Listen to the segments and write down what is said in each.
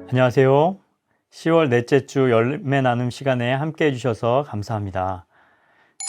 안녕하세요. 10월 넷째 주 열매 나눔 시간에 함께 해주셔서 감사합니다.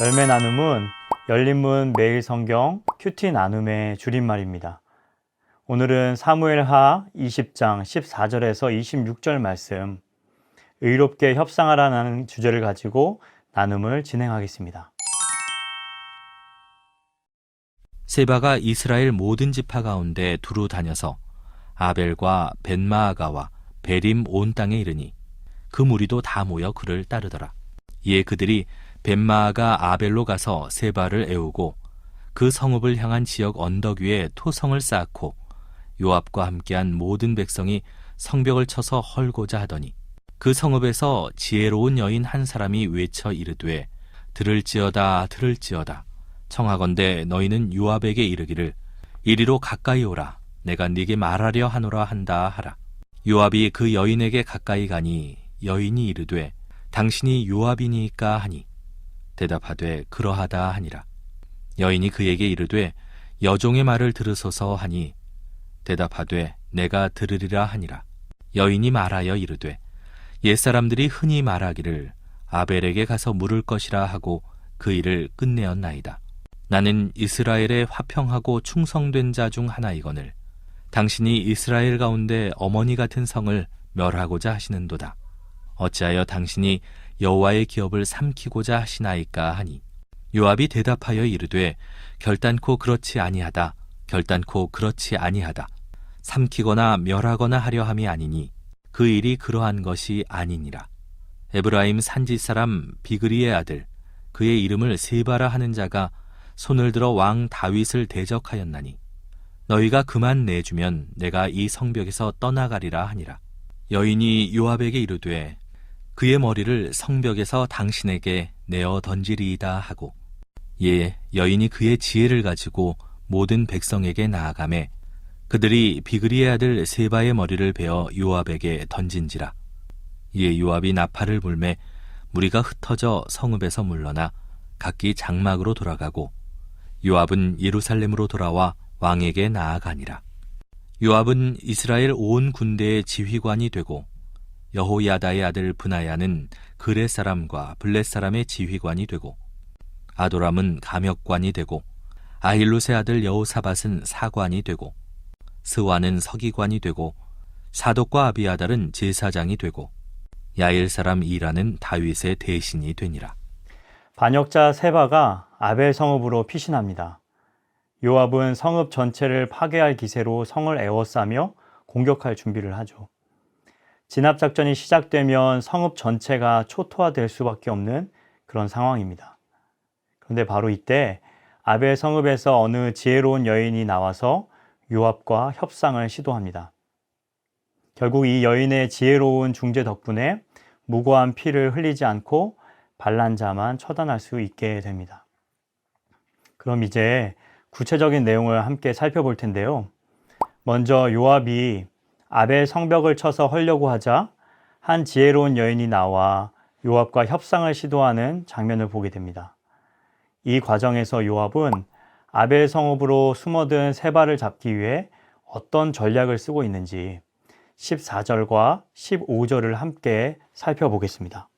열매 나눔은 열린문 매일 성경 큐티 나눔의 줄임말입니다. 오늘은 사무엘하 20장 14절에서 26절 말씀, 의롭게 협상하라는 주제를 가지고 나눔을 진행하겠습니다. 세바가 이스라엘 모든 지파 가운데 두루 다녀서 아벨과 벳마아가와 베림 온 땅에 이르니 그 무리도 다 모여 그를 따르더라. 이에 그들이 벳마아가 아벨로 가서 세바를 애우고 그 성읍을 향한 지역 언덕 위에 토성을 쌓고 요압과 함께한 모든 백성이 성벽을 쳐서 헐고자 하더니 그 성읍에서 지혜로운 여인 한 사람이 외쳐 이르되 들을지어다 들을지어다 청하건대 너희는 요압에게 이르기를 이리로 가까이 오라 내가 네게 말하려 하노라 한다 하라. 요압이 그 여인에게 가까이 가니 여인이 이르되 당신이 요압이니까 하니 대답하되 그러하다 하니라. 여인이 그에게 이르되 여종의 말을 들으소서 하니 대답하되 내가 들으리라 하니라. 여인이 말하여 이르되 옛사람들이 흔히 말하기를 아벨에게 가서 물을 것이라 하고 그 일을 끝내었나이다. 나는 이스라엘의 화평하고 충성된 자 중 하나이거늘 당신이 이스라엘 가운데 어머니 같은 성을 멸하고자 하시는도다. 어찌하여 당신이 여호와의 기업을 삼키고자 하시나이까 하니 요압이 대답하여 이르되 결단코 그렇지 아니하다 결단코 그렇지 아니하다. 삼키거나 멸하거나 하려 함이 아니니 그 일이 그러한 것이 아니니라. 에브라임 산지 사람 비그리의 아들 그의 이름을 세바라 하는 자가 손을 들어 왕 다윗을 대적하였나니 너희가 그만 내주면 내가 이 성벽에서 떠나가리라 하니라. 여인이 요압에게 이르되 그의 머리를 성벽에서 당신에게 내어 던지리이다 하고 예 여인이 그의 지혜를 가지고 모든 백성에게 나아가매 그들이 비그리의 아들 세바의 머리를 베어 요압에게 던진지라. 이에 요압이 나팔을 불매 무리가 흩어져 성읍에서 물러나 각기 장막으로 돌아가고 요압은 예루살렘으로 돌아와 왕에게 나아가니라. 요압은 이스라엘 온 군대의 지휘관이 되고 여호야다의 아들 브나야는 그렛 사람과 블렛 사람의 지휘관이 되고 아도람은 감역관이 되고 아힐롯의 아들 여호사밧은 사관이 되고 스와는 서기관이 되고 사독과 아비아달은 제사장이 되고 야일 사람 이라는 다윗의 대신이 되니라. 반역자 세바가 아벨 성읍으로 피신합니다. 요압은 성읍 전체를 파괴할 기세로 성을 에워싸며 공격할 준비를 하죠. 진압작전이 시작되면 성읍 전체가 초토화될 수밖에 없는 그런 상황입니다. 그런데 바로 이때 아벨 성읍에서 어느 지혜로운 여인이 나와서 요압과 협상을 시도합니다. 결국 이 여인의 지혜로운 중재 덕분에 무고한 피를 흘리지 않고 반란자만 처단할 수 있게 됩니다. 그럼 이제 구체적인 내용을 함께 살펴볼 텐데요. 먼저 요압이 아벨 성벽을 쳐서 헐려고 하자 한 지혜로운 여인이 나와 요압과 협상을 시도하는 장면을 보게 됩니다. 이 과정에서 요압은 아벨 성읍으로 숨어든 세바를 잡기 위해 어떤 전략을 쓰고 있는지 14절과 15절을 함께 살펴보겠습니다.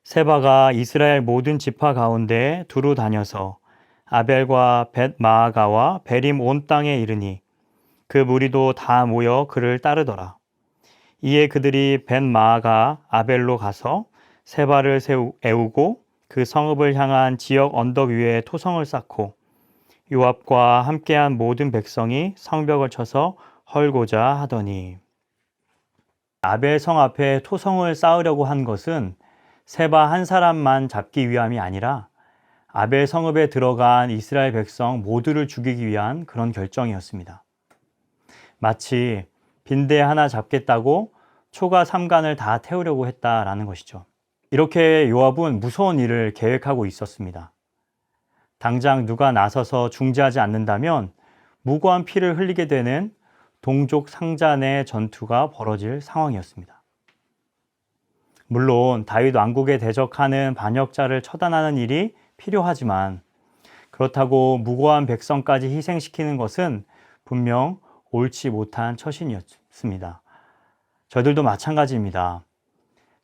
세바가 이스라엘 모든 지파 가운데 두루 다녀서 아벨과 벳마아가와 베림 온 땅에 이르니 그 무리도 다 모여 그를 따르더라. 이에 그들이 벳마아가 아벨로 가서 세바를 애우고 그 성읍을 향한 지역 언덕 위에 토성을 쌓고 요압과 함께한 모든 백성이 성벽을 쳐서 헐고자 하더니 아벨 성 앞에 토성을 쌓으려고 한 것은 세바 한 사람만 잡기 위함이 아니라 아벨 성읍에 들어간 이스라엘 백성 모두를 죽이기 위한 그런 결정이었습니다. 마치 빈대 하나 잡겠다고 초가 삼간을 다 태우려고 했다라는 것이죠. 이렇게 요압은 무서운 일을 계획하고 있었습니다. 당장 누가 나서서 중재하지 않는다면 무고한 피를 흘리게 되는 동족 상잔의 전투가 벌어질 상황이었습니다. 물론 다윗 왕국에 대적하는 반역자를 처단하는 일이 필요하지만 그렇다고 무고한 백성까지 희생시키는 것은 분명 옳지 못한 처신이었습니다. 저희들도 마찬가지입니다.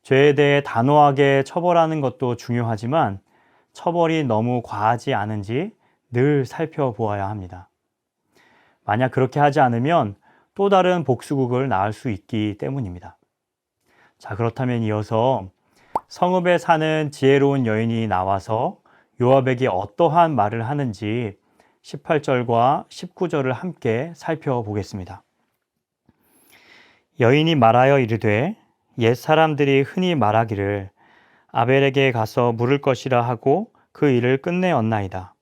죄에 대해 단호하게 처벌하는 것도 중요하지만 처벌이 너무 과하지 않은지 늘 살펴보아야 합니다. 만약 그렇게 하지 않으면 또 다른 복수국을 낳을 수 있기 때문입니다. 자, 그렇다면 이어서 성읍에 사는 지혜로운 여인이 나와서 요압에게 어떠한 말을 하는지 18절과 19절을 함께 살펴보겠습니다. 여인이 말하여 이르되 옛 사람들이 흔히 말하기를 아벨에게 가서 물을 것이라 하고 그 일을 끝내었나이다.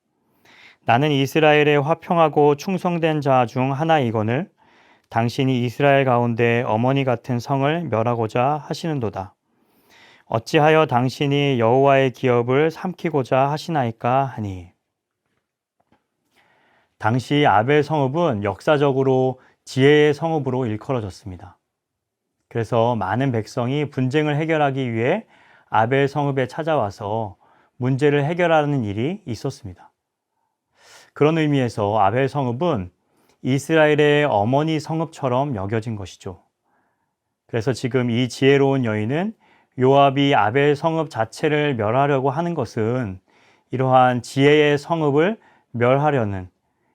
나는 이스라엘의 화평하고 충성된 자 중 하나이거늘 당신이 이스라엘 가운데 어머니 같은 성을 멸하고자 하시는도다. 어찌하여 당신이 여호와의 기업을 삼키고자 하시나이까 하니. 당시 아벨 성읍은 역사적으로 지혜의 성읍으로 일컬어졌습니다. 그래서 많은 백성이 분쟁을 해결하기 위해 아벨 성읍에 찾아와서 문제를 해결하는 일이 있었습니다. 그런 의미에서 아벨 성읍은 이스라엘의 어머니 성읍처럼 여겨진 것이죠. 그래서 지금 이 지혜로운 여인은 요압이 아벨 성읍 자체를 멸하려고 하는 것은 이러한 지혜의 성읍을 멸하려는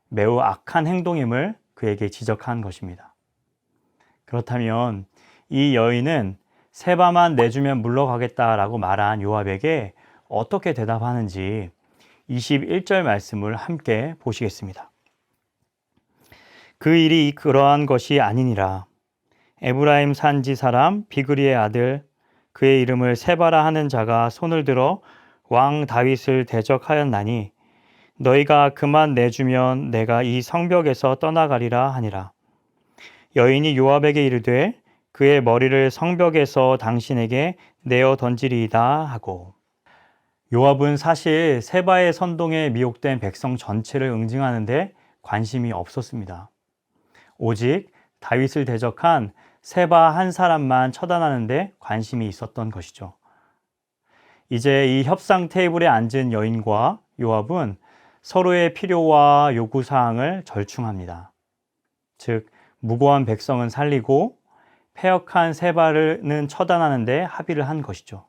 매우 악한 행동임을 그에게 지적한 것입니다. 그렇다면 이 여인은 세바만 내주면 물러가겠다라고 말한 요압에게 어떻게 대답하는지 21절 말씀을 함께 보시겠습니다. 그 일이 그러한 것이 아니니라. 에브라임 산지 사람 비그리의 아들 그의 이름을 세바라 하는 자가 손을 들어 왕 다윗을 대적하였나니 너희가 그만 내주면 내가 이 성벽에서 떠나가리라 하니라. 여인이 요압에게 이르되 그의 머리를 성벽에서 당신에게 내어 던지리이다 하고. 요압은 사실 세바의 선동에 미혹된 백성 전체를 응징하는데 관심이 없었습니다. 오직 다윗을 대적한 세바 한 사람만 처단하는데 관심이 있었던 것이죠. 이제 이 협상 테이블에 앉은 여인과 요압은 서로의 필요와 요구사항을 절충합니다. 즉, 무고한 백성은 살리고 패역한 세바는 처단하는데 합의를 한 것이죠.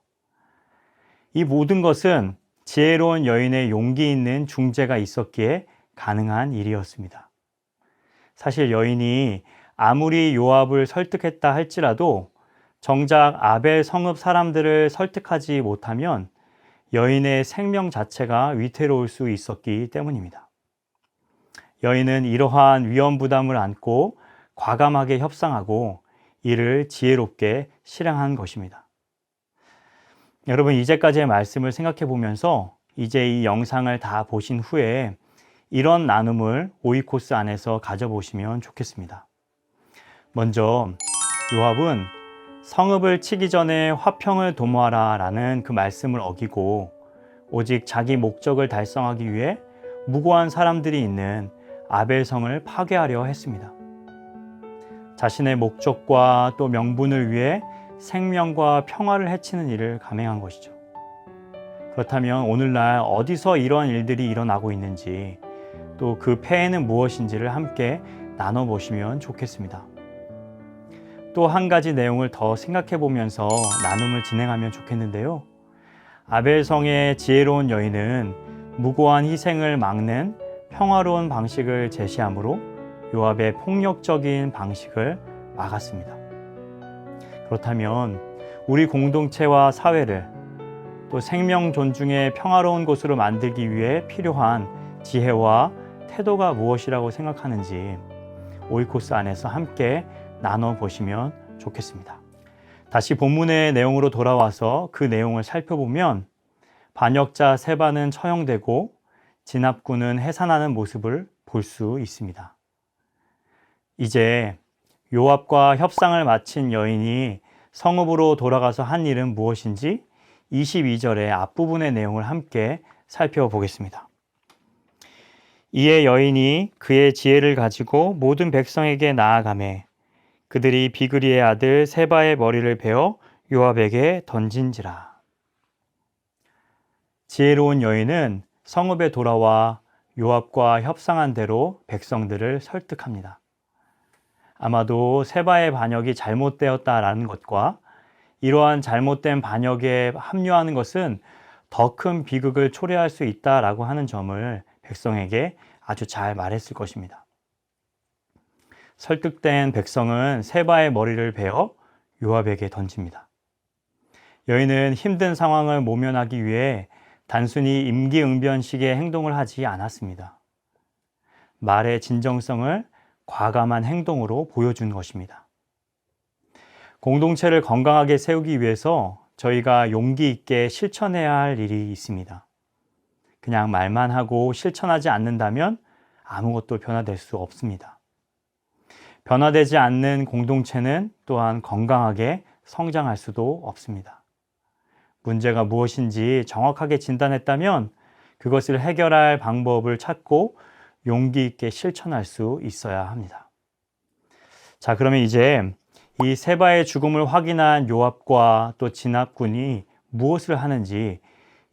이 모든 것은 지혜로운 여인의 용기 있는 중재가 있었기에 가능한 일이었습니다. 사실 여인이 아무리 요압을 설득했다 할지라도 정작 아벨 성읍 사람들을 설득하지 못하면 여인의 생명 자체가 위태로울 수 있었기 때문입니다. 여인은 이러한 위험 부담을 안고 과감하게 협상하고 이를 지혜롭게 실행한 것입니다. 여러분, 이제까지의 말씀을 생각해 보면서 이제 이 영상을 다 보신 후에 이런 나눔을 오이코스 안에서 가져보시면 좋겠습니다. 먼저 요압은 성읍을 치기 전에 화평을 도모하라 라는 그 말씀을 어기고 오직 자기 목적을 달성하기 위해 무고한 사람들이 있는 아벨성을 파괴하려 했습니다. 자신의 목적과 또 명분을 위해 생명과 평화를 해치는 일을 감행한 것이죠. 그렇다면 오늘날 어디서 이런 일들이 일어나고 있는지 또 그 폐해는 무엇인지를 함께 나눠보시면 좋겠습니다. 또 한 가지 내용을 더 생각해 보면서 나눔을 진행하면 좋겠는데요. 아벨성의 지혜로운 여인은 무고한 희생을 막는 평화로운 방식을 제시하므로 요압의 폭력적인 방식을 막았습니다. 그렇다면 우리 공동체와 사회를 또 생명 존중의 평화로운 곳으로 만들기 위해 필요한 지혜와 태도가 무엇이라고 생각하는지 오이코스 안에서 함께 나눠보시면 좋겠습니다. 다시 본문의 내용으로 돌아와서 그 내용을 살펴보면 반역자 세바는 처형되고 진압군은 해산하는 모습을 볼 수 있습니다. 이제 요압과 협상을 마친 여인이 성읍으로 돌아가서 한 일은 무엇인지 22절의 앞부분의 내용을 함께 살펴보겠습니다. 이에 여인이 그의 지혜를 가지고 모든 백성에게 나아가매 그들이 비그리의 아들 세바의 머리를 베어 요압에게 던진지라. 지혜로운 여인은 성읍에 돌아와 요압과 협상한 대로 백성들을 설득합니다. 아마도 세바의 반역이 잘못되었다라는 것과 이러한 잘못된 반역에 합류하는 것은 더 큰 비극을 초래할 수 있다라고 하는 점을 백성에게 아주 잘 말했을 것입니다. 설득된 백성은 세바의 머리를 베어 요압에게 던집니다. 여인은 힘든 상황을 모면하기 위해 단순히 임기응변식의 행동을 하지 않았습니다. 말의 진정성을 과감한 행동으로 보여준 것입니다. 공동체를 건강하게 세우기 위해서 저희가 용기 있게 실천해야 할 일이 있습니다. 그냥 말만 하고 실천하지 않는다면 아무것도 변화될 수 없습니다. 변화되지 않는 공동체는 또한 건강하게 성장할 수도 없습니다. 문제가 무엇인지 정확하게 진단했다면 그것을 해결할 방법을 찾고 용기 있게 실천할 수 있어야 합니다. 자, 그러면 이제 이 세바의 죽음을 확인한 요압과 또 진압군이 무엇을 하는지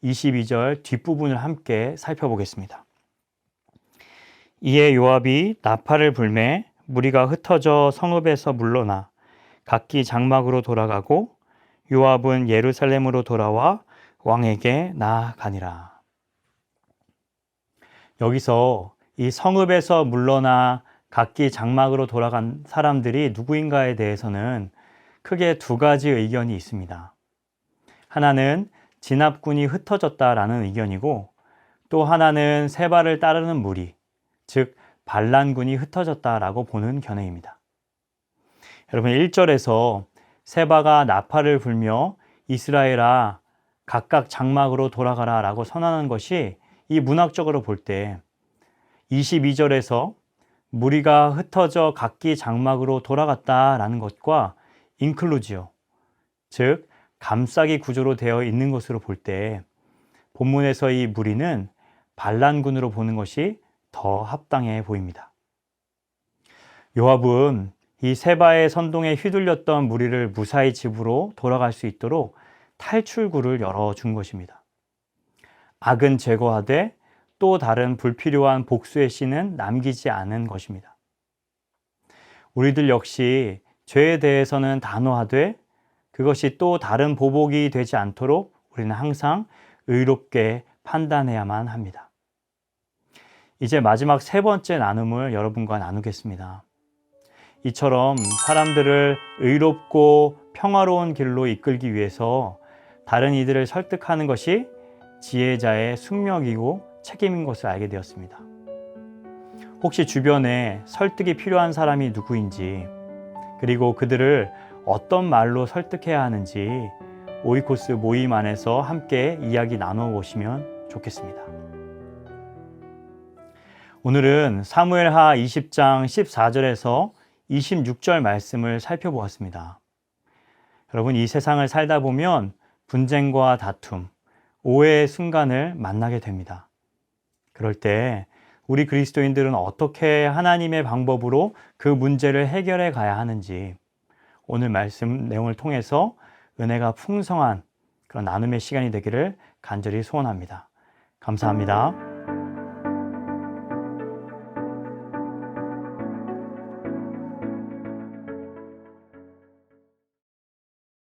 22절 뒷부분을 함께 살펴보겠습니다. 이에 요압이 나팔을 불매 무리가 흩어져 성읍에서 물러나 각기 장막으로 돌아가고 요압은 예루살렘으로 돌아와 왕에게 나아가니라. 여기서 이 성읍에서 물러나 각기 장막으로 돌아간 사람들이 누구인가에 대해서는 크게 두 가지 의견이 있습니다. 하나는 진압군이 흩어졌다라는 의견이고 또 하나는 세바를 따르는 무리, 즉 반란군이 흩어졌다라고 보는 견해입니다. 여러분 1절에서 세바가 나팔을 불며 이스라엘아 각각 장막으로 돌아가라 라고 선언하는 것이 이 문학적으로 볼 때 22절에서 무리가 흩어져 각기 장막으로 돌아갔다라는 것과 인클루지오, 즉 감싸기 구조로 되어 있는 것으로 볼 때 본문에서 이 무리는 반란군으로 보는 것이 더 합당해 보입니다. 요압은 이 세바의 선동에 휘둘렸던 무리를 무사히 집으로 돌아갈 수 있도록 탈출구를 열어준 것입니다. 악은 제거하되 또 다른 불필요한 복수의 씨는 남기지 않은 것입니다. 우리들 역시 죄에 대해서는 단호하되 그것이 또 다른 보복이 되지 않도록 우리는 항상 의롭게 판단해야만 합니다. 이제 마지막 세 번째 나눔을 여러분과 나누겠습니다. 이처럼 사람들을 의롭고 평화로운 길로 이끌기 위해서 다른 이들을 설득하는 것이 지혜자의 숙명이고 책임인 것을 알게 되었습니다. 혹시 주변에 설득이 필요한 사람이 누구인지, 그리고 그들을 어떤 말로 설득해야 하는지 오이코스 모임 안에서 함께 이야기 나눠 보시면 좋겠습니다. 오늘은 사무엘하 20장 14절에서 26절 말씀을 살펴보았습니다. 여러분, 이 세상을 살다 보면 분쟁과 다툼, 오해의 순간을 만나게 됩니다. 그럴 때 우리 그리스도인들은 어떻게 하나님의 방법으로 그 문제를 해결해 가야 하는지 오늘 말씀 내용을 통해서 은혜가 풍성한 그런 나눔의 시간이 되기를 간절히 소원합니다. 감사합니다.